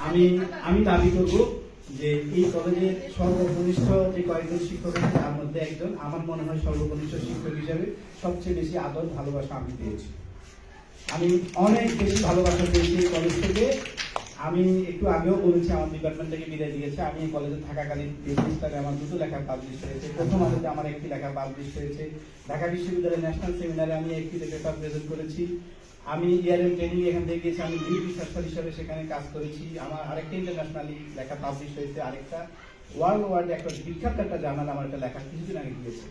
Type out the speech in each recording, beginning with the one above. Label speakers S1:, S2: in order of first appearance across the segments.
S1: আমি আমি দাবি করব যে এই কলেজের সর্বকনিষ্ঠ যে কয়েকজন শিক্ষক আছে তার মধ্যে একজন, আমার মনে হয় সর্বকনিষ্ঠ শিক্ষক হিসেবে সবচেয়ে বেশি আদর ভালোবাসা আমি পেয়েছি। আমি অনেক বেশি ভালোবাসা পেয়েছি এই কলেজ থেকে। আমি একটু আগেও বলেছি আমার ডিপার্টমেন্ট থেকে বিদায় দিয়েছে। আমি এই কলেজে থাকাকালীন পেজে আমার দুটো লেখা পাবলিশ হয়েছে। প্রথম আলোতে আমার একটি লেখা পাবলিশ হয়েছে। ঢাকা বিশ্ববিদ্যালয়ের ন্যাশনাল সেমিনারে আমি একটি পেপার প্রেজেন্ট করেছি। আমি ইয়ারএম ট্রেনিং এখান থেকে গিয়েছি, আমি লিড রিসার্চার হিসেবে সেখানে কাজ করেছি। আমার আরেকটা ইন্টারন্যাশনালি লেখা পাবলিশ হয়েছে, আরেকটা ওয়ার্ল্ড একটা বিখ্যাত একটা জার্নাল আমার একটা লেখা কিছুদিন আগে গিয়েছে।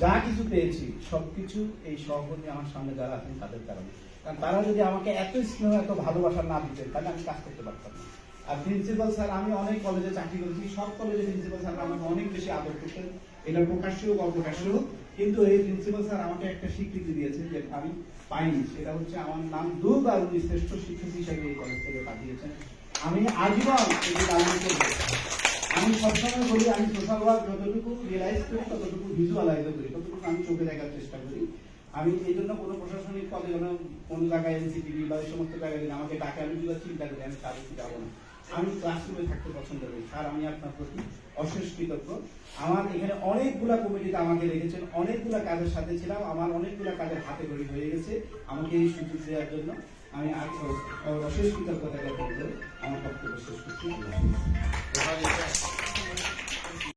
S1: যা কিছু পেয়েছি সবকিছু এই সহকর্মী আমার সামনে যারা আছেন তাদের কারণে। কারণ তারা যদি আমাকে এত স্নেহ এত ভালোবাসা না দিতেন তাহলে আমি কাজ করতে পারতাম না। আর প্রিন্সিপাল স্যার, আমি অনেক কলেজে চাকরি করেছি, সব কলেজে প্রিন্সিপাল স্যার আমাকে অনেক বেশি আদর করতেন, এটা প্রকাশ্য হোক অপ্রকাশ্য হোক। কিন্তু এই প্রিন্সিপাল স্যার আমাকে একটা স্বীকৃতি দিয়েছেন যে আমি পাইনি, সেটা হচ্ছে আমার নাম দুবার উনি শ্রেষ্ঠ শিক্ষক হিসেবে এই কলেজ থেকে পাঠিয়েছেন। আমি আজীবন এটি পালন করবো। আমি সবসময় বলি আমি সোশ্যাল ওয়ার্ক যতটুকু রিয়েলাইজ করি ততটুকু ভিজুয়ালাইজ করি, ততটুকু আমি চোখে দেখার চেষ্টা করি। আমি এই জন্য কোনো প্রশাসনিক পদে যেন কোনো জায়গায় এনসিটিভি বা এই সমস্ত জায়গায় যদি আমাকে ডাকে আমি যদি চিন্তা করি আমি তাদের কি যাবো না। আমি ক্লাসরুমে থাকতে পছন্দ করি। স্যার, আমি আপনার প্রতি অশেষ কৃতজ্ঞ। আমার এখানে অনেকগুলা কমিটিতে আমাকে রেখেছেন, অনেকগুলা কাজের সাথে ছিলাম, আমার অনেকগুলা কাজের হাতে গড়ি হয়ে গেছে। আমাকে এই সুযোগ দেওয়ার জন্য আমি অশেষ কৃতজ্ঞতা জ্ঞাপন করে আমার বক্তব্য শেষ করছি।